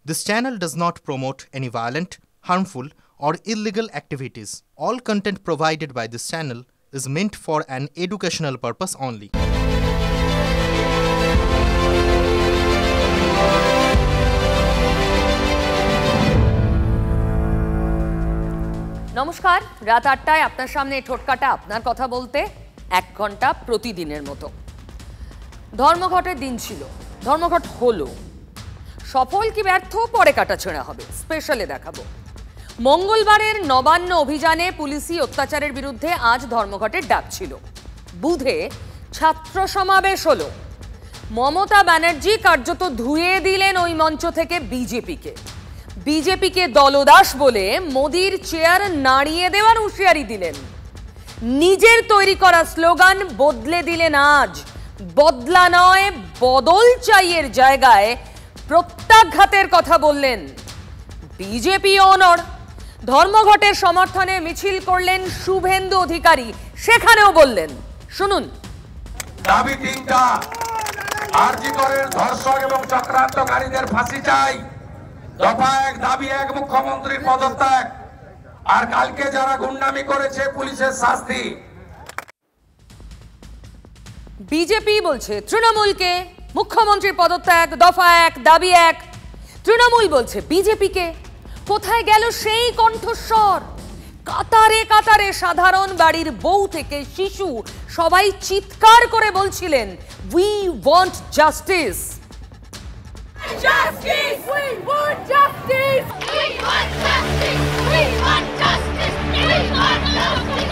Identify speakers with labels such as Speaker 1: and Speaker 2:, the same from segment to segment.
Speaker 1: This channel does not promote any violent, harmful, or illegal activities. All content provided by this channel is meant for an educational purpose only.
Speaker 2: নমস্কার, রাত ৮টায় আপনার সামনে ঠোটকাটা আপনার কথা বলতে ১ ঘন্টা প্রতিদিনের মতো। ধর্মঘটের দিন ছিল, ধর্মঘট হলো। সফল কি ব্যর্থ পরে কাটাছেঁড়া হবে, স্পেশালে দেখাবো। মঙ্গলবারের নবান্ন অভিযানে পুলিশি অত্যাচারের বিরুদ্ধে আজ ধর্মঘটের ডাক ছিল। বুধে ছাত্র সমাবেশ হলো। মমতা ব্যানার্জি কার্যত ধুয়ে দিলেন ওই মঞ্চ থেকে বিজেপিকে দলদাস বলে মোদির চেয়ার নাড়িয়ে দেওয়ার হুঁশিয়ারি দিলেন। নিজের তৈরি করা স্লোগান বদলে দিলেন আজ। বদলা নয়, বদল চাইয়ের জায়গায় প্রত্যাঘাতের কথা বললেন। বিজেপি অনড়। ধর্মঘটের সমর্থনে মিছিল করলেন শুভেন্দু অধিকারী, সেখানেও বললেন, শুনুন।
Speaker 3: দাবি তিনটা, আরজি করের ধর্ষক এবং চক্রান্তকারীদের ফাঁসি চাই। দফা ১, দাবি ১, মুখ্যমন্ত্রীর পদত্যাগ। আর কালকে যারা গুন্ডামি করেছে পুলিশের শাস্তি।
Speaker 2: বিজেপি বলছে তৃণমূলকে মুখ্যমন্ত্রীর পদত্যাগ, দফা ১, দাবি ১। তৃণমূল বলছে বিজেপিকে। কোথায় গেল সেই কণ্ঠস্বর? কাতারে কাতারে সাধারণ বাড়ির বউ থেকে শিশু সবাই চিৎকার করে বলছিলেন, we want justice.
Speaker 4: Justice! We want justice! We want justice! We want justice! We want justice!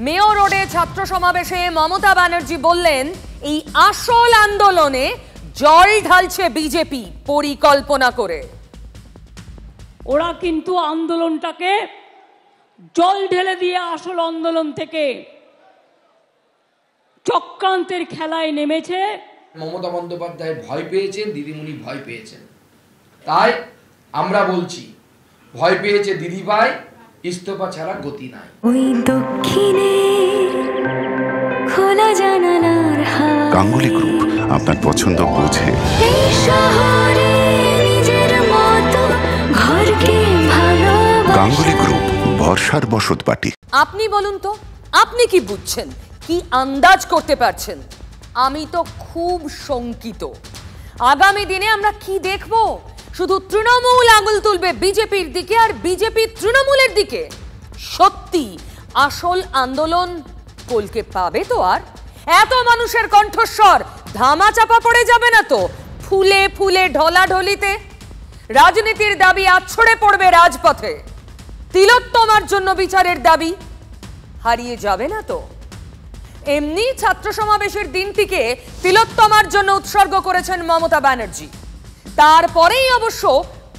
Speaker 2: Mayor রোডে ছাত্র সমাবেশে মমতা ব্যানার্জি বললেন, এই আসল আন্দোলনে জল ঢালছে বিজেপি পরিকল্পনা করে।
Speaker 5: ওরা কিন্তু আন্দোলনটাকে জল ঢেলে দিয়ে আসল আন্দোলন থেকে চক্রান্তের খেলায় নেমেছে।
Speaker 6: মমতা বন্দ্যোপাধ্যায় ভয় পেয়েছেন, দিদিমণি ভয় পেয়েছেন। তাই আমরা বলছি, ভয় পেয়েছে দিদিভাই, ইস্তফা ছাড়া গতি নাই।
Speaker 7: ওই দক্ষিণে খোলা জানালার হাওয়া। গাঙ্গুলি গ্রুপ আপনার পছন্দ বোঝে। এই শহরে নিজের মতো ঘরকে ভালোবাসে। গাঙ্গুলি গ্রুপ, বর্ষার বসতবাটি।
Speaker 2: আপনি বলুন তো, আপনি কি বুঝছেন, কি আন্দাজ করতে পারছেন? আমি তো খুব শঙ্কিত। আগামী দিনে আমরা কি দেখব? শুধু তৃণমূল আঙুল তুলবে বিজেপির দিকে আর বিজেপি তৃণমূলের দিকে। সত্যি আসল আন্দোলন কলকে পাবে তো? আর এত মানুষের কণ্ঠস্বর ধামাচাপা পড়ে যাবে না তো ফুলে ফুলে ঢলাঢলিতে? রাজনীতির দাবি আছড়ে পড়বে রাজপথে। তিলোত্তমার জন্য বিচারের দাবি হারিয়ে যাবে না তো? এমনি ছাত্র সমাবেশের দিনটিকে তিলোত্তমার জন্য উৎসর্গ করেছেন মমতা ব্যানার্জি। তারপরেই অবশ্য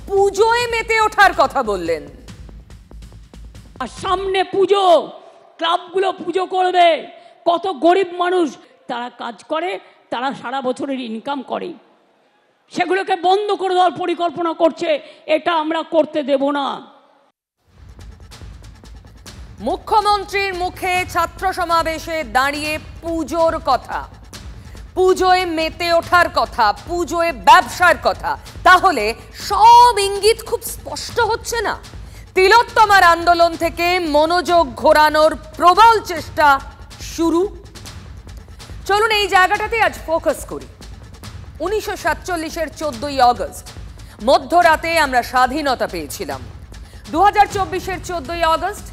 Speaker 2: পুজোয় মেতে ওঠার কথা বললেন।
Speaker 5: আর সামনে পুজো, ক্লাবগুলো পুজো করবে। কত গরিব মানুষ তারা কাজ করে, তারা সারা বছরের ইনকাম করে, সেগুলোকে বন্ধ করে দেওয়ার পরিকল্পনা করছে। এটা আমরা করতে দেব না।
Speaker 2: মুখ্যমন্ত্রীর মুখে ছাত্র সমাবেশে দাঁড়িয়ে পুজোর কথা, পুজোয় মেতে ওঠার কথা, পুজোয় ব্যবসার কথা। তাহলে সব ইঙ্গিত খুব স্পষ্ট হচ্ছে না? তিলোত্তমার আন্দোলন থেকে মনোযোগ ঘোরানোর প্রবল চেষ্টা শুরু। চলুন এই জায়গাটাতে আজ ফোকাস করি। 1947-এর 14ই আগস্ট মধ্যরাতে আমরা স্বাধীনতা পেয়েছিলাম। 2024-এর 14ই আগস্ট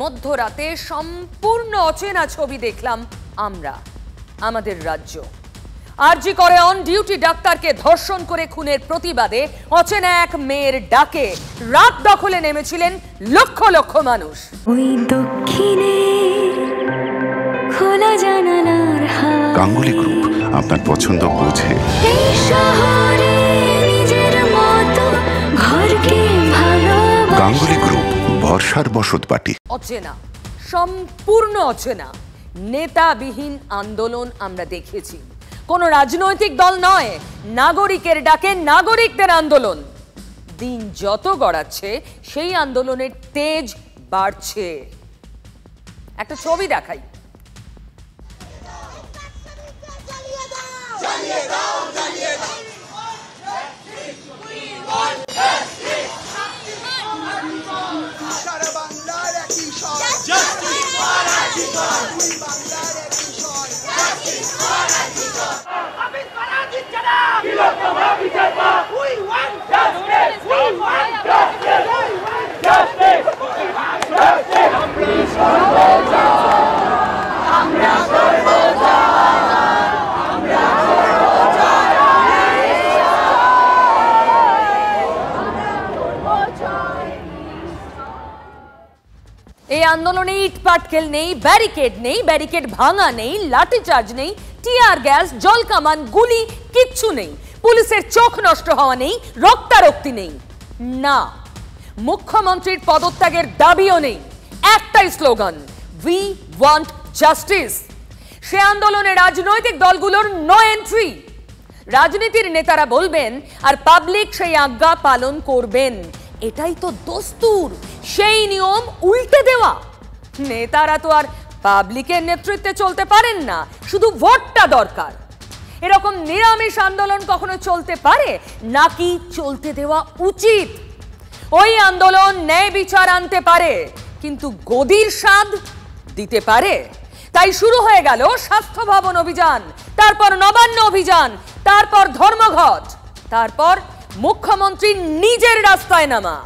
Speaker 2: মধ্যরাতে সম্পূর্ণ অচেনা ছবি দেখলাম আমরা, আমাদের রাজ্য। আরজি করে অন ডিউটি ডাক্তারকে ধর্ষণ করে খুনের প্রতিবাদে অচেনা এক মেয়ের ডাকে রাত দখলে নেমেছিলেন লক্ষ লক্ষ মানুষ।
Speaker 7: ওই দক্ষিণে খোলা জানালার হাওয়া। গাঙ্গুলি গ্রুপ আপনার পছন্দ বোঝে। এই শহর গাঙ্গুলি গ্রুপ, ভরসার বসতবাটি।
Speaker 2: অচেনা, সম্পূর্ণ অচেনা নেতাবিহীন আন্দোলন আমরা দেখেছি। কোনো রাজনৈতিক দল নয়, নাগরিকের ডাকে নাগরিকদের আন্দোলন। দিন যত গড়াচ্ছে সেই আন্দোলনের তেজ বাড়ছে। একটা ছবি দেখাই। এই আন্দোলনে ইট পাটকেল নেই, ব্যারিকেড নেই, ব্যারিকেড ভাঙা নেই, লাঠিচার্জ নেই, টিয়ার গ্যাস, জল কামান, গুলি কিচ্ছু নেই। পুলিশের চোখ নষ্ট হওয়া নেই, রক্তারক্তি নেই। না, মুখ্যমন্ত্রীর পদত্যাগের দাবিও নেই। একটাই স্লোগান, উই ওয়ান্ট জাস্টিস। সে আন্দোলনে রাজনৈতিক দলগুলোর নো এন্ট্রি। রাজনীতির নেতারা বলবেন আর পাবলিক সেই আজ্ঞা পালন করবেন। এটাই তো দস্তুর। সেই নিয়ম উল্টে দেওয়া। নেতারা তো আর পাবলিকের নেতৃত্বে চলতে পারেন না, শুধু ভোটটা দরকার। এরকম নিরামিষ আন্দোলন কখনো চলতে পারে নাকি চলতে দেওয়া উচিত? ওই আন্দোলন ন্যায় বিচার আনতে পারে, কিন্তু গদির স্বাদ দিতে পারে। তাই শুরু হয়ে গেল স্বাস্থ্য ভবন অভিযান, তারপর নবান্ন অভিযান, তারপর ধর্মঘট, তারপর মুখ্যমন্ত্রী নিজের রাস্তায় নামা।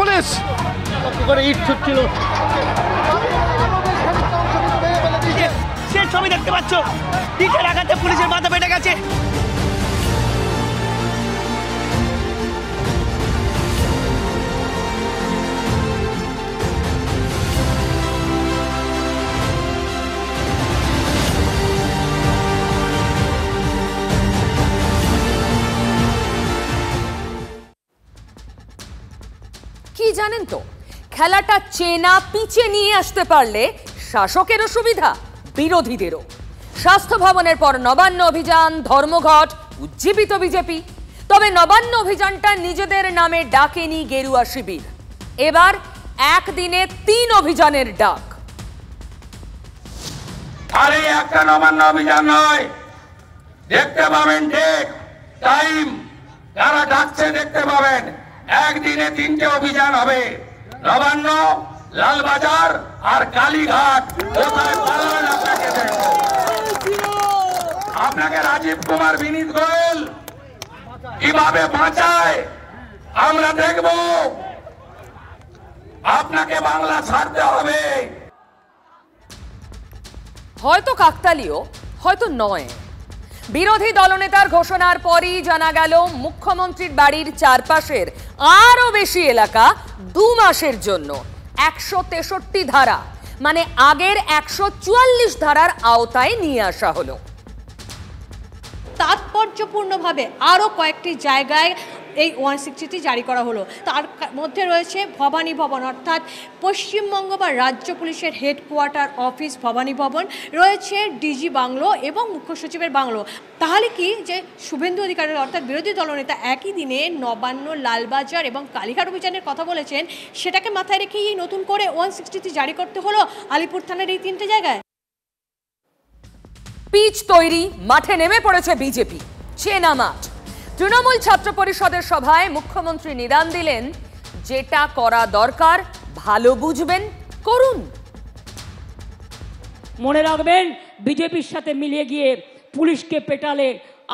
Speaker 8: পুলিশ করে ইট ছুটছিল, সে ছবি দেখতে পাচ্ছ, ইটের আঘাতে পুলিশের মাথা ফেটে গেছে।
Speaker 2: কি জানেন তো, খেলাটা চেনা পিছে নিয়ে আসতে পারলে শাসকেরও সুবিধা, বিরোধীদেরও। স্বাস্থ্য ভবনের পর নবান্ন অভিযান, ধর্মঘট, উজ্জীবিত বিজেপি। তবে নবান্ন অভিযানটা নিজেদের নামে ডাকেনি গেরুয়া শিবির। এবার একদিনে 3 অভিযানের ডাক।
Speaker 3: আরে একটা নবান্ন অভিযান নয়, দেখতে পাবেন ঠিক টাইম, যারা ডাকছে দেখতে পাবেন। একদিনে 3টে অভিযান হবে, নবান্ন, লালবাজার আর কালীঘাট। কোথায় পালান আপনাকে দেখো, আপনাকে রাজীব কুমার, বিনীত গোয়েল কিভাবে বাঁচায় আমরা দেখব। আপনাকে বাংলা ছাড়তে হবে।
Speaker 2: হয়তো কাকতালীয়, হয়তো নয়। বিরোধী দলনেতার ঘোষণার পরই জানা গেল মুখ্যমন্ত্রীর বাড়ির চারপাশের আরো বেশি এলাকা 2 মাসের জন্য 163 ধারা, মানে আগের 144 ধারার আওতায় নিয়ে আসা হলো।
Speaker 9: তাৎপর্যপূর্ণভাবে আরও কয়েকটি জায়গায় এই 163 জারি করা হলো। তার মধ্যে রয়েছে ভবানী ভবন, অর্থাৎ পশ্চিমবঙ্গ বা রাজ্য পুলিশের হেডকোয়ার্টার অফিস ভবানী ভবন, রয়েছে ডিজি বাংলো এবং মুখ্য সচিবের বাংলো। তাহলে কি যে শুভেন্দু অধিকারী অর্থাৎ বিরোধী দলনেতা একই দিনে নবান্ন, লালবাজার এবং কালীঘাট অভিযানের কথা বলেছেন, সেটাকে মাথায় রেখেই এই নতুন করে 163 জারি করতে হলো আলিপুর থানার এই 3টে জায়গায়।
Speaker 2: পিচ তৈরি, মাঠে নেমে পড়েছে বিজেপি। চেনা মাঠ। তৃণমূল ছাত্র পরিষদের সভায় মুখ্যমন্ত্রী নিদান দিলেন, যেটা করা দরকার ভালো বুঝবেন, করুন।
Speaker 5: মনে রাখবেন, বিজেপির সাথে মিলিয়ে গিয়ে পুলিশকে পেটালে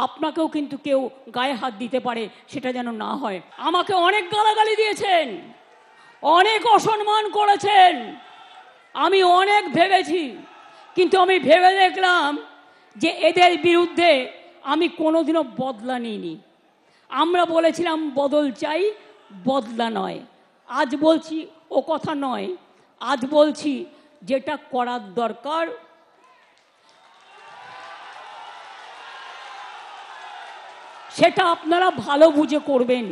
Speaker 5: আপনাকেও কিন্তু কেউ গায়ে হাত দিতে পারে, সেটা যেন না হয়। আমাকে অনেক গালাগালি দিয়েছেন, অনেক অসম্মান করেছেন, আমি অনেক ভেবেছি, কিন্তু আমি ভেবে দেখলাম যে এদের বিরুদ্ধে আমি কোনোদিনও বদলা নিইনি। আমরা বলেছিলাম বদল চাই, বদলা নয়। আজ বলছি ও কথা নয়, আজ বলছি যেটা করার দরকার সেটা আপনারা ভালো বুঝে করবেন।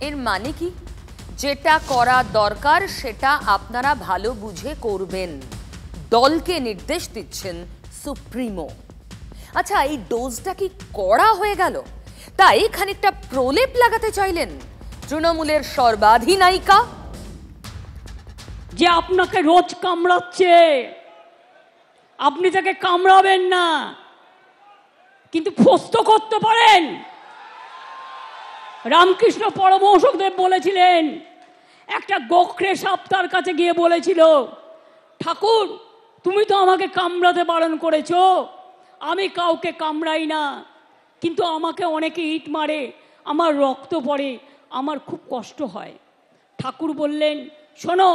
Speaker 2: এর মানে কি? যেটা করা দরকার সেটা আপনারা ভালো বুঝে করবেন, দলকে নির্দেশ দিচ্ছেন সুপ্রিমো। আচ্ছা, এই ডোজটা কি কড়া হয়ে গেল, তাই খানিকটা প্রলেপ লাগাতে চাইলেন তৃণমূলের সর্বাধিনায়িকা?
Speaker 5: যে আপনাকে রোজ কামড়াচ্ছে, আপনি তাকে কামড়াবেন না, কিন্তু ফস্ত করতে পারেন। রামকৃষ্ণ পরমহংসদেব বলেছিলেন, একটা গোখরে সাপ তার কাছে গিয়ে বলেছিল, ঠাকুর তুমি তো আমাকে কামড়াতে বারণ করেছো, আমি কাউকে কামড়াই না, কিন্তু আমাকে অনেকে ইট মারে, আমার রক্ত পড়ে, আমার খুব কষ্ট হয়। ঠাকুর বললেন, শোনো,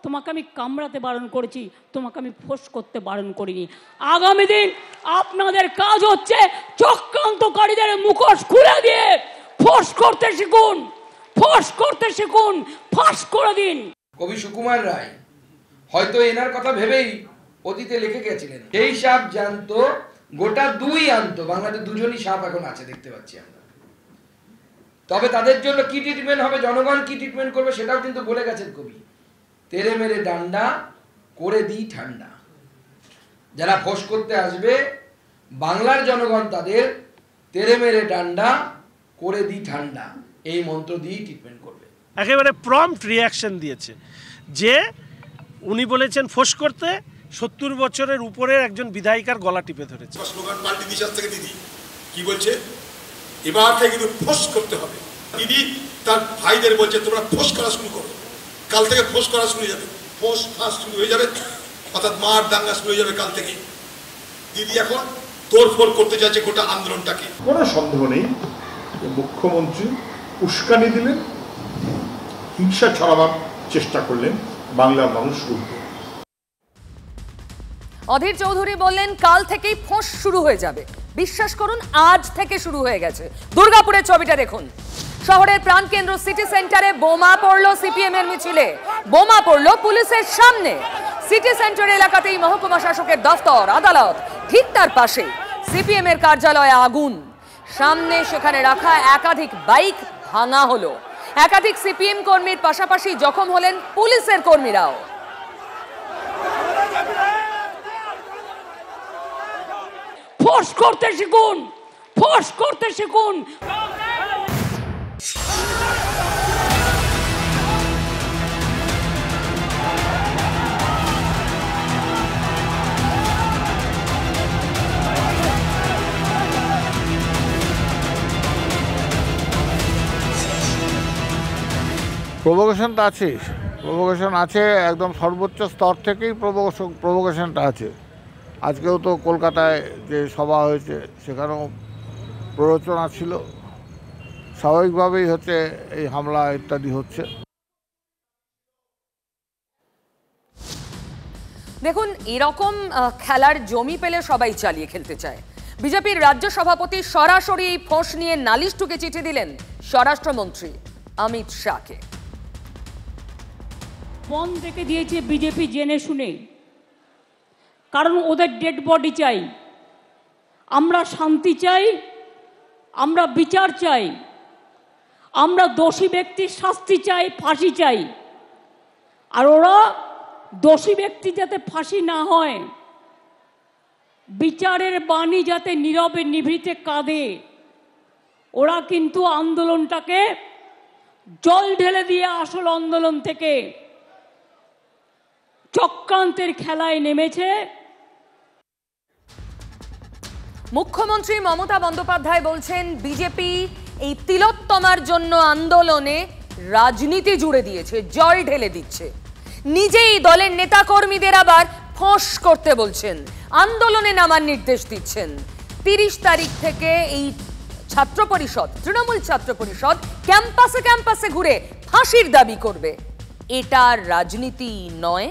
Speaker 5: তোমাকে আমি কামড়াতে বারণ করেছি, তোমাকে আমি ফোঁস করতে বারণ করিনি। আগামী দিন আপনাদের কাজ হচ্ছে চক্রান্তকারীদের মুখোশ খুলে দিয়ে ফোঁস করতে শিখুন, ফোঁস করতে শিখুন, ফাঁস করে দিন।
Speaker 6: কবি সুকুমার রায় হয়তো এনার কথা ভেবেই অতীতে লিখে গেছিলেন, সেই সাপ জানতো গোটা দুই আনতো। বাংলাতে দুজনই সাপ এখন আছে দেখতে পাচ্ছি আমরা। তবে তাদের জন্য কি ট্রিটমেন্ট হবে, জনগণ কি ট্রিটমেন্ট করবে সেটাও কিন্তু বলে গেছেন কবি। তেরে মেরে ডান্ডা করে দিই ঠান্ডা। যারা ফোঁস করতে আসবে, বাংলার জনগণ তাদের তেরে মেরে ডান্ডা করে দিই ঠান্ডা এই মন্ত্র দিয়েই ট্রিটমেন্ট করবে।
Speaker 10: একেবারে প্রম্পট রিয়াকশন দিয়েছে যে উনি বলেছেন ফোঁস করতে 70 বছরের উপরের একজন বিধায়িকার গলা টিপে ধরেছে।
Speaker 11: স্লোগান পাল্টে দিশা থেকে দিদি কি বলছে, এবার থেকে কিন্তু ফোঁস করতে হবে। দিদি তার ভাইদের বলছে তোমরা ফোঁস করা শুরু করো, কাল থেকে ফোঁস করা শুরু হয়ে যাবে, ফোঁস ফাঁস শুরু হয়ে যাবে, অর্থাৎ মার দাঙ্গা শুরু হয়ে যাবে কাল থেকে। দিদি এখন তোড়ফোড় করতে চাইছে গোটা আন্দোলনটাকে।
Speaker 12: কোনো সন্দেহ নেই মুখ্যমন্ত্রী উস্কানি দিলেন, হিংসা ছড়াবার চেষ্টা করলেন বাংলার মানুষ উঠবে।
Speaker 2: অধীর চৌধুরী বললেন কাল থেকেই ফোঁস শুরু হয়ে যাবে। বিশ্বাস করুন, আজ থেকে শুরু হয়ে গেছে। দুর্গাপুরের ছবিটা দেখুন। শহরের প্রাণকেন্দ্র সিটি সেন্টারে বোমা পড়লো সিপিএম এর মিছিলে, বোমা পড়লো পুলিশের সামনে। সিটি সেন্টার এলাকাতেই মহকুমা শাসকের দফতর, আদালত, ঠিক তার পাশে সিপিএম এর কার্যালয়ে আগুন। সামনে সেখানে রাখা একাধিক বাইক ভাঙা হলো। একাধিক সিপিএম কর্মীর পাশাপাশি জখম হলেন পুলিশের কর্মীরাও।
Speaker 5: ফোঁস করতে শিখুন, ফোঁস করতে শিখুন।
Speaker 13: প্রভোকেশনটা আছে, প্রভোকেশন আছে, একদম সর্বোচ্চ স্তর থেকেই প্রভোকেশনটা আছে। আজকেও তো কলকাতায় যে সভা হয়েছে সেখানেও প্ররোচনা ছিল, স্বাভাবিকভাবেই হচ্ছে এই হামলা ইত্যাদি হচ্ছে।
Speaker 2: দেখুন, এরকম খেলার জমি পেলে সবাই চালিয়ে খেলতে চায়। বিজেপির রাজ্য সভাপতি সরাসরি এই ফোঁস নিয়ে নালিশ ঠুকে চিঠি দিলেন স্বরাষ্ট্রমন্ত্রী অমিত শাহকে।
Speaker 5: বন্ধ রেখে দিয়েছে বিজেপি জেনে শুনে, কারণ ওদের ডেড বডি চাই। আমরা শান্তি চাই, আমরা বিচার চাই, আমরা দোষী ব্যক্তির শাস্তি চাই, ফাঁসি চাই। আর ওরা দোষী ব্যক্তি যাতে ফাঁসি না হয়, বিচারের বাণী যাতে নীরবে নিভৃতে কাঁদে, ওরা কিন্তু আন্দোলনটাকে জল ঢেলে দিয়ে আসল আন্দোলন থেকে চক্রান্তের খেলায় নেমেছে।
Speaker 2: মুখ্যমন্ত্রী মমতা বন্দ্যোপাধ্যায় বলছেন বিজেপি এই তিলোত্তমার জন্য আন্দোলনে রাজনীতি জুড়ে দিয়েছে, জল ঢেলে দিচ্ছে। নিজেই দলের নেতাকর্মীদের আবার ফোঁস করতে বলছেন, আন্দোলনে নামার নির্দেশ দিচ্ছেন। 30 তারিখ থেকে এই ছাত্র পরিষদ, তৃণমূল ছাত্র পরিষদ ক্যাম্পাসে ক্যাম্পাসে ঘুরে ফাঁসির দাবি করবে। এটা রাজনীতি নয়?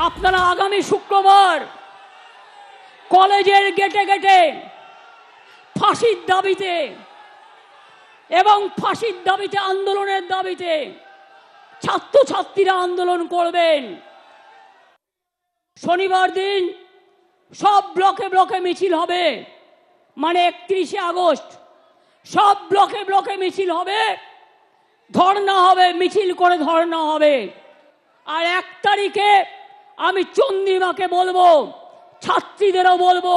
Speaker 5: আপনারা আগামী শুক্রবার কলেজের গেটে গেটে ফাঁসির দাবিতে এবং ফাঁসির দাবিতে, আন্দোলনের দাবিতে ছাত্রছাত্রীরা আন্দোলন করবেন। শনিবার দিন সব ব্লকে ব্লকে মিছিল হবে, মানে 31শে আগস্ট সব ব্লকে ব্লকে মিছিল হবে, ধর্ণা হবে, মিছিল করে ধর্ণা হবে। আর 1 তারিখে আমি চন্দ্রিমাকে বলবো, ছাত্রীদেরও বলবো,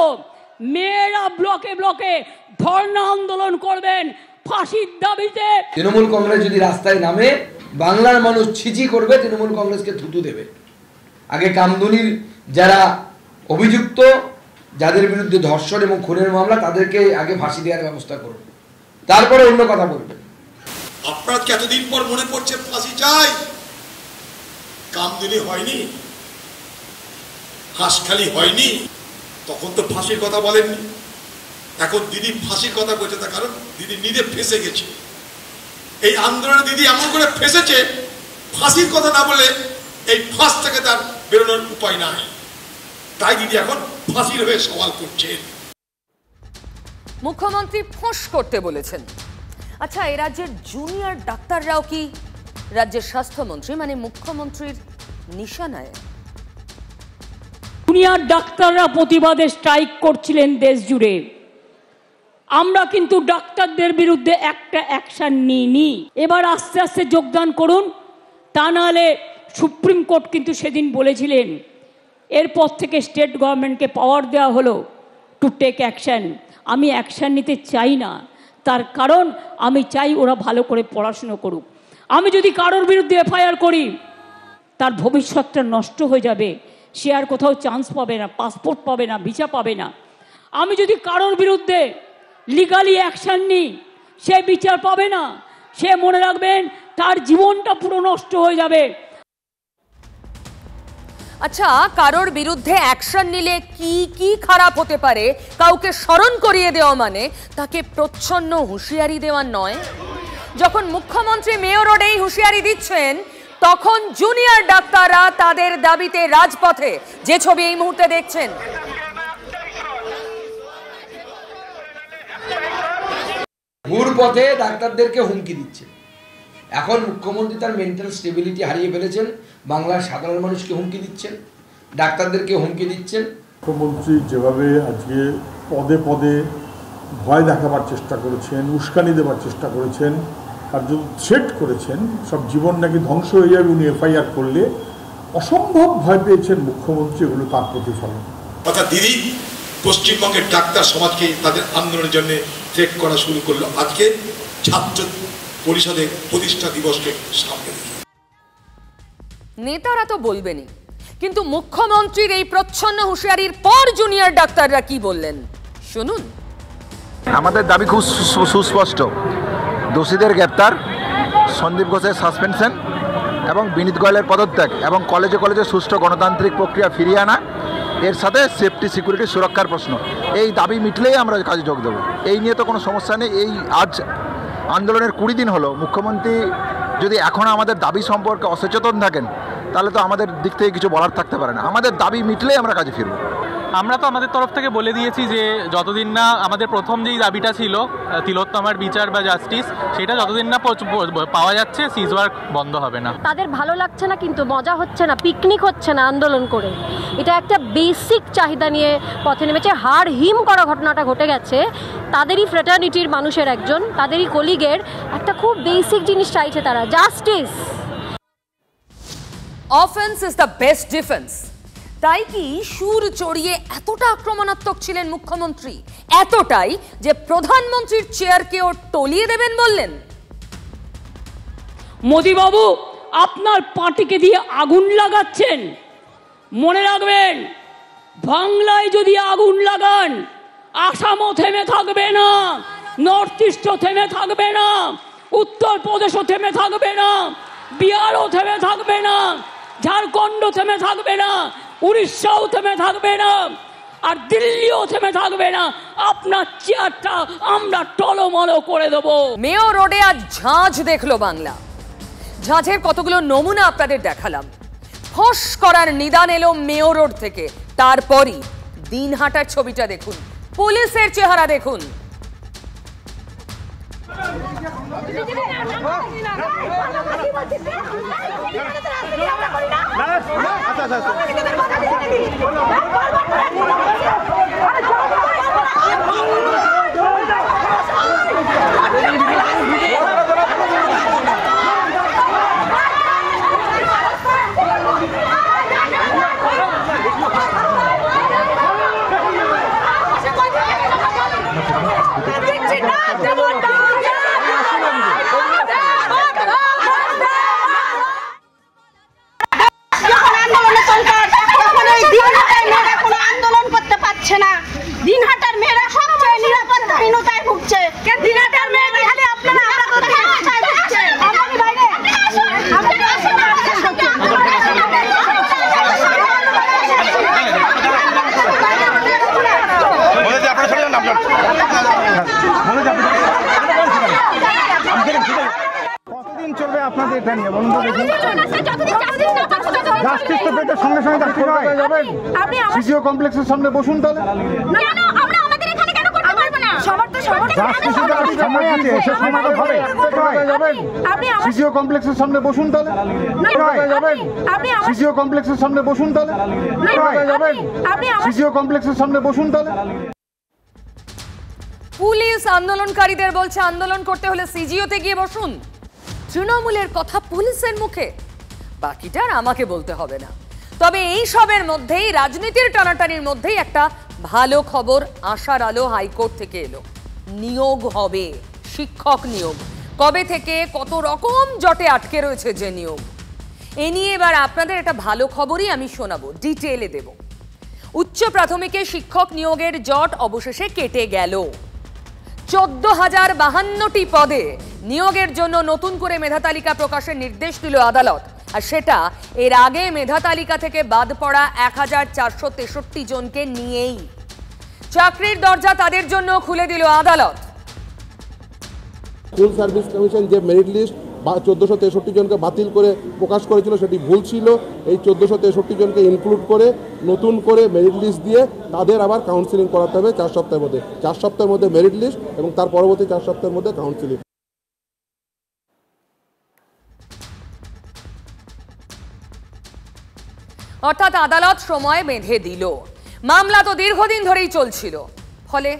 Speaker 5: মেয়েরা ব্লকে ব্লকে ধর্ণা আন্দোলন করবেন ফাঁসির দাবিতে।
Speaker 6: তৃণমূল কংগ্রেস যদি রাস্তায় নামে, বাংলার মানুষ ছিচি করবে, তৃণমূল কংগ্রেসকে থুতু দেবে। আগে কামদুনির যারা অভিযুক্ত, যাদের বিরুদ্ধে ধর্ষণ এবং খুনের মামলা, তাদেরকে আগে ফাঁসি দেওয়ার ব্যবস্থা করুন, তারপরে অন্য কথা বলবেন।
Speaker 11: আপনার কি এতদিন পর মনে পড়ছে ফাঁসি চাই? কামদুনি হয়নি, হাঁসখালি হয়নি, তখন তো ফাঁসির কথা বলেননি। এখন দিদি ফাঁসির কথা বলছে, তার কারণ দিদি নিজে ফেঁসে গেছে। এই আন্দোলনে দিদি এমন করে ফেঁসেছে, ফাঁসির কথা না বলে এই ফাঁস থেকে তার বেরোনোর উপায় নাই। তাই দিদি এখন ফাঁসির হয়ে সওয়াল করছেন।
Speaker 2: মুখ্যমন্ত্রী ফোঁস করতে বলেছেন। আচ্ছা, এই রাজ্যের জুনিয়র ডাক্তাররাও কি রাজ্যের স্বাস্থ্যমন্ত্রী মানে মুখ্যমন্ত্রীর নিশানায়?
Speaker 5: জুনিয়র ডাক্তাররা প্রতিবাদে স্ট্রাইক করছিলেন দেশ জুড়ে। আমরা কিন্তু ডাক্তারদের বিরুদ্ধে একটা অ্যাকশন নিইনি। এবার আস্তে আস্তে যোগদান করুন, তা নাহলে সুপ্রিম কোর্ট কিন্তু সেদিন বলেছিলেন, এরপর থেকে স্টেট গভর্নমেন্টকে পাওয়ার দেওয়া হলো টু টেক অ্যাকশন। আমি অ্যাকশন নিতে চাই না, তার কারণ আমি চাই ওরা ভালো করে পড়াশুনো করুক। আমি যদি কারোর বিরুদ্ধে এফআইআর করি, তার ভবিষ্যৎটা নষ্ট হয়ে যাবে, সে আর কোথাও চান্স পাবে না, পাসপোর্ট পাবে না, ভিসা পাবে না। আমি যদি কারোর বিরুদ্ধে লিগালি অ্যাকশন নিই, সে বিচার পাবে না, সে মনে রাখবেন তার জীবনটা পুরো নষ্ট হয়ে যাবে।
Speaker 2: আচ্ছা, কারোর বিরুদ্ধে অ্যাকশন নিলে কি কি খারাপ হতে পারে কাউকে স্মরণ করিয়ে দেওয়া মানে তাকে প্রচ্ছন্ন হুঁশিয়ারি দেওয়া নয়? যখন মুখ্যমন্ত্রী মেয়র রোডেই হুঁশিয়ারি দিচ্ছেন, তখন জুনিয়র ডাক্তাররা তাদের দাবিতে রাজপথে, যে ছবি এই মুহূর্তে দেখছেন।
Speaker 6: ঘুরপথে ডাক্তারদেরকে হুমকি দিচ্ছে। এখন মুখ্যমন্ত্রী তার মেন্টাল স্টেবিলিটি হারিয়ে ফেলেছেন, বাংলার সাধারণ মানুষকে হুমকি দিচ্ছেন, ডাক্তারদেরকে হুমকি দিচ্ছেন।
Speaker 12: মুখ্যমন্ত্রী যেভাবে আজকে পদে পদে ভয় দেখাবার চেষ্টা করেছেন, উস্কানি দেওয়ার চেষ্টা করেছেন, আর যদি থ্রেট করেছেন সব জীবন নাকি ধ্বংস হয়ে যাবে উনি এফআইআর করলে, অসম্ভব ভয় পেয়েছেন মুখ্যমন্ত্রী, এগুলো তার প্রতিফলন।
Speaker 11: অর্থাৎ দিদি পশ্চিমবঙ্গের ডাক্তার সমাজকে তাদের আন্দোলনের জন্য থ্রেট করা শুরু করলো আজকে ছাত্র পরিষদের প্রতিষ্ঠা দিবসকে সামনে রেখে।
Speaker 2: নেতারা তো বলবেনই, কিন্তু মুখ্যমন্ত্রীর এই প্রচ্ছন্ন হুঁশিয়ারির পর জুনিয়র ডাক্তাররা কি বললেন শুনুন।
Speaker 14: আমাদের দাবি খুব সুস্পষ্ট, দোষীদের গ্রেপ্তার, সন্দীপ ঘোষের সাসপেনশন এবং বিনীত গোয়েলের পদত্যাগ এবং কলেজে কলেজে সুষ্ঠু গণতান্ত্রিক প্রক্রিয়া ফিরিয়ে আনা, এর সাথে সেফটি সিকিউরিটি সুরক্ষার প্রশ্ন। এই দাবি মিটলেই আমরা কাজে যোগ দেবো, এই নিয়ে তো কোনো সমস্যা নেই। এই আজ আন্দোলনের 20 দিন হলো, মুখ্যমন্ত্রী যদি এখনও আমাদের দাবি সম্পর্কে অসচেতন থাকেন, তাহলে তো আমাদের দিক থেকে কিছু বলার থাকতে পারে না। আমাদের দাবি মিটলেই আমরা কাজে ফিরব।
Speaker 15: আমরা তো আমাদের তরফ থেকে বলে দিয়েছি যে যতদিন না আমাদের প্রথম যেই দাবিটা ছিল তিলোত্তমার বিচার বা জাস্টিস, সেটা যতদিন না পাওয়া যাচ্ছে সিজ ওয়ার্ক বন্ধ হবে না।
Speaker 16: তাদের ভালো লাগছে না, কিন্তু মজা হচ্ছে না, পিকনিক হচ্ছে না আন্দোলন করে। এটা একটা বেসিক চাহিদা নিয়ে পথে নেমেছে। হাড় হিম করা ঘটনাটা ঘটে গেছে, তাদেরই ফ্রেটার্নিটির মানুষের একজন, তাদেরই কলিগের একটা খুব বেসিক জিনিস চাইছে তারা, justice.
Speaker 2: Offence is the best defence. তাই কি সুর চড়িয়ে এতটা আক্রমণাত্মক ছিলেন মুখ্যমন্ত্রী, এতটাই যে প্রধানমন্ত্রীর চেয়ারকেও টলিয়ে দেবেন বললেন?
Speaker 5: মোদি বাবু, আপনার পার্টিকে দিয়ে আগুন লাগাচ্ছেন, মনে রাখবেন বাংলায় যদি আগুন লাগান, আসামও থেমে থাকবে না, নর্থ ইস্টও থেমে থাকবে না, উত্তরপ্রদেশও থেমে থাকবে না, বিহারও থেমে থাকবে না, ঝাড়খণ্ড থেমে থাকবে না, উড়িষ্যাও থেমে থাকবে না, আর দিল্লিও থেমে থাকবে না। আপনার চেয়ারটা আমরা টলমলো করে দেবো।
Speaker 2: মেয়ো রোডে আজ ঝাঁঝ দেখলো বাংলা। ঝাঁঝের কতগুলো নমুনা আপনাদের দেখালাম। ফস করার নিদান এলো মেয়ো রোড থেকে। তারপরই দিনহাটার ছবিটা দেখুন, পুলিশের চেহারা দেখুন।
Speaker 4: দিনহাটার মেয়েরা সবচেয়ে নিরাপত্তাহীনতায় ভুগছে। দিনহাটার মেয়েরা খালি আপনারা
Speaker 17: কতদিন চলবে আপনাদের এটা নিয়ে বলুন তো দেখি? জাস্টিস তো পেতে সঙ্গে সঙ্গে জাস্টিস হয়ে যাবেন। সিজিও কমপ্লেক্সের সামনে বসুন তাহলে। সিজিও কমপ্লেক্সের সামনে বসুন তাহলে। সিজিও কমপ্লেক্সের সামনে বসুন তাহলে। সিজিও কমপ্লেক্সের সামনে বসুন তাহলে।
Speaker 2: পুলিশ আন্দোলনকারীদের বলছে আন্দোলন করতে হলে সিজিওতে গিয়ে বসুন। তৃণমূলের কথা পুলিশের মুখে, বাকিটা আমাকে বলতে হবে না। তবে এই সবের মধ্যেই, রাজনীতির টানাটানির মধ্যেই একটা ভালো খবর আশার আলো হাইকোর্ট থেকে এলো। নিয়োগ হবে, শিক্ষক নিয়োগ। কবে থেকে কত রকম জটে আটকে রয়েছে যে নিয়োগ, এ নিয়ে এবার আপনাদের একটা ভালো খবরই আমি শোনাবো, ডিটেইলে দেব। উচ্চ প্রাথমিকে শিক্ষক নিয়োগের জট অবশেষে কেটে গেল। 14,052টি পদে নিয়োগের জন্য নতুন করে মেধা তালিকা প্রকাশের নির্দেশ দিল আদালত। আর সেটা এর আগে মেধা তালিকা থেকে বাদ পড়া 1463 জনকে নিয়েই। চাকরির দরজা তাদের জন্য খুলে দিল আদালত।
Speaker 18: স্কুল সার্ভিস কমিশন যে মেরিট লিস্ট 1463 জনকে বাতিল করে প্রকাশ করেছিল সেটি ভুল ছিল। এই 1463 জনকে ইনক্লুড করে নতুন করে মেরিট লিস্ট দিয়ে তাদের আবার কাউন্সিলিং করাতে হবে 4 সপ্তাহের মধ্যে। 4 সপ্তাহের মধ্যে মেরিট লিস্ট এবং তার পরবর্তী 4 সপ্তাহের মধ্যে কাউন্সিলিং।
Speaker 2: অর্থাৎ আদালত সময় বেঁধে দিল। মামলা তো দীর্ঘদিন ধরেই চলছিল, ফলে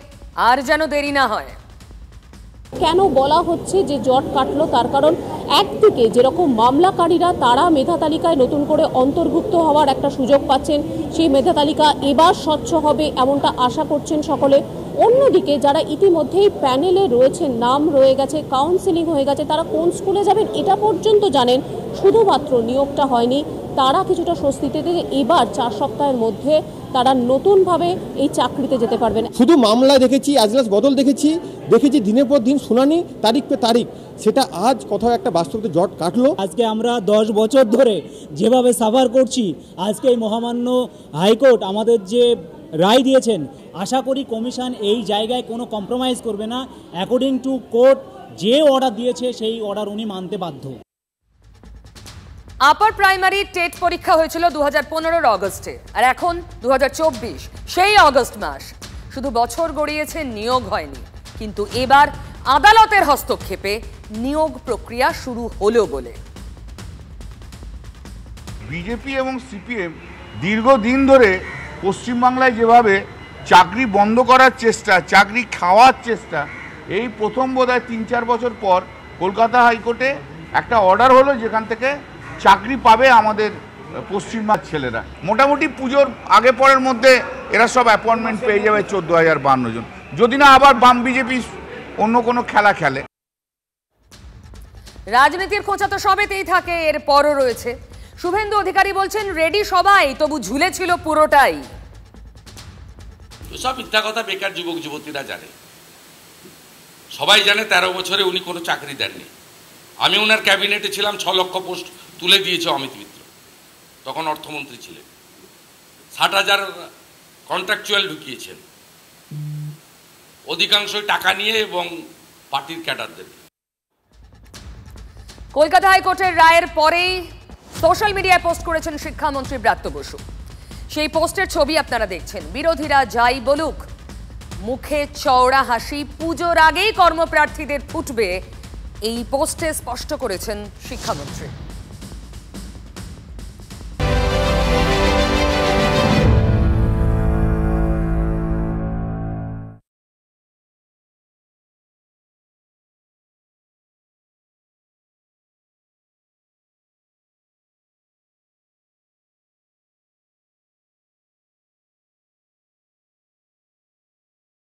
Speaker 2: আর যেন দেরি না হয়।
Speaker 16: কেন বলা হচ্ছে যে জট কাটলো, তার কারণ একদিকে যেরকম মামলাকারীরা তারা মেধা তালিকায় নতুন করে অন্তর্ভুক্ত হওয়ার একটা সুযোগ পাচ্ছেন, সেই মেধা তালিকা এবার স্বচ্ছ হবে এমনটা আশা করছেন সকলে। অন্যদিকে যারা ইতিমধ্যেই প্যানেলে রয়েছেন, নাম রয়ে গেছে, কাউন্সিলিং হয়ে গেছে, তারা কোন স্কুলে যাবেন এটা পর্যন্ত জানেন, শুধুমাত্র নিয়োগটা হয়নি, তারা কিছুটা স্বস্তিতে যে এবার 4 সপ্তাহের মধ্যে তারা নতুনভাবে এই চাকরিতে যেতে পারবেন।
Speaker 19: শুধু মামলা দেখেছি, আজলাস বদল দেখেছি দিনের পর দিন শুনানি, তারিখ পে তারিখ, সেটা আজ কোথাও একটা বাস্তবতে জট কাটলো।
Speaker 20: আজকে আমরা 10 বছর ধরে যেভাবে সাফার করছি, আজকে এই মহামান্য হাইকোর্ট আমাদের যে রায় দিয়েছেন, আশা করি কমিশন এই জায়গায় কোনো কম্প্রোমাইজ করবে না। অ্যাকর্ডিং টু কোর্ট যে অর্ডার দিয়েছে সেই অর্ডার উনি মানতে বাধ্য।
Speaker 2: আপার প্রাইমারি টেট পরীক্ষা হয়েছিল 2015 অগস্টে, আর এখন 2024, সেই অগস্ট মাস। শুধু বছর গড়িয়েছে, নিয়োগ হয়নি। কিন্তু এবার আদালতের হস্তক্ষেপে নিয়োগ প্রক্রিয়া শুরু হলো বলে
Speaker 13: বিজেপি এবং সিপিএম দীর্ঘদিন ধরে পশ্চিমবাংলায় যেভাবে চাকরি বন্ধ করার চেষ্টা, চাকরি খাওয়ার চেষ্টা, এই প্রথম বোধহয় 3-4 বছর পর কলকাতা হাইকোর্টে একটা অর্ডার হলো যেখান থেকে চাকরি পাবে আমাদের পশ্চিমবঙ্গের ছেলেরা। মোটামুটি পুজোর আগে পরের মধ্যে এরা সব অ্যাপয়েন্টমেন্ট পেয়ে যাবে 14,052 জন, যদি না আবার বাম বিজেপি অন্য কোনো খেলা খেলে।
Speaker 2: রাজনীতির খোঁচা তো সবেতেই থাকে, এর পরও রয়েছে। শুভেন্দু অধিকারী বলছেন রেডি সবাই, তবু ঝুলেছিল পুরোটাই।
Speaker 3: সব মিথ্যা কথা বেকার যুবক যুবতীরা জানে, সবাই জানে 13 বছরে উনি কোনো চাকরি দেননি। আমি ওনার ক্যাবিনেটে ছিলাম, 6 লক্ষ পোস্ট তুলে দিয়েছে অমিত মিত্র। তখন অর্থমন্ত্রী ছিলেন, 60,000 কন্ট্রাকচুয়াল ঢুকিয়েছেন, অধিকাংশই টাকা নিয়ে এবং পার্টির ক্যাডারদের।
Speaker 2: কলকাতা হাইকোর্টের রায়ের পরেই সোশ্যাল মিডিয়ায় পোস্ট করেছেন শিক্ষামন্ত্রী ব্রাত্য বসু। সেই পোস্টের ছবি আপনারা দেখছেন। বিরোধীরা যাই বলুক, মুখে চওড়া হাসি, পুজোর আগেই কর্মপ্রার্থীদের ফুটবে, এই পোস্টে স্পষ্ট করেছেন শিক্ষামন্ত্রী।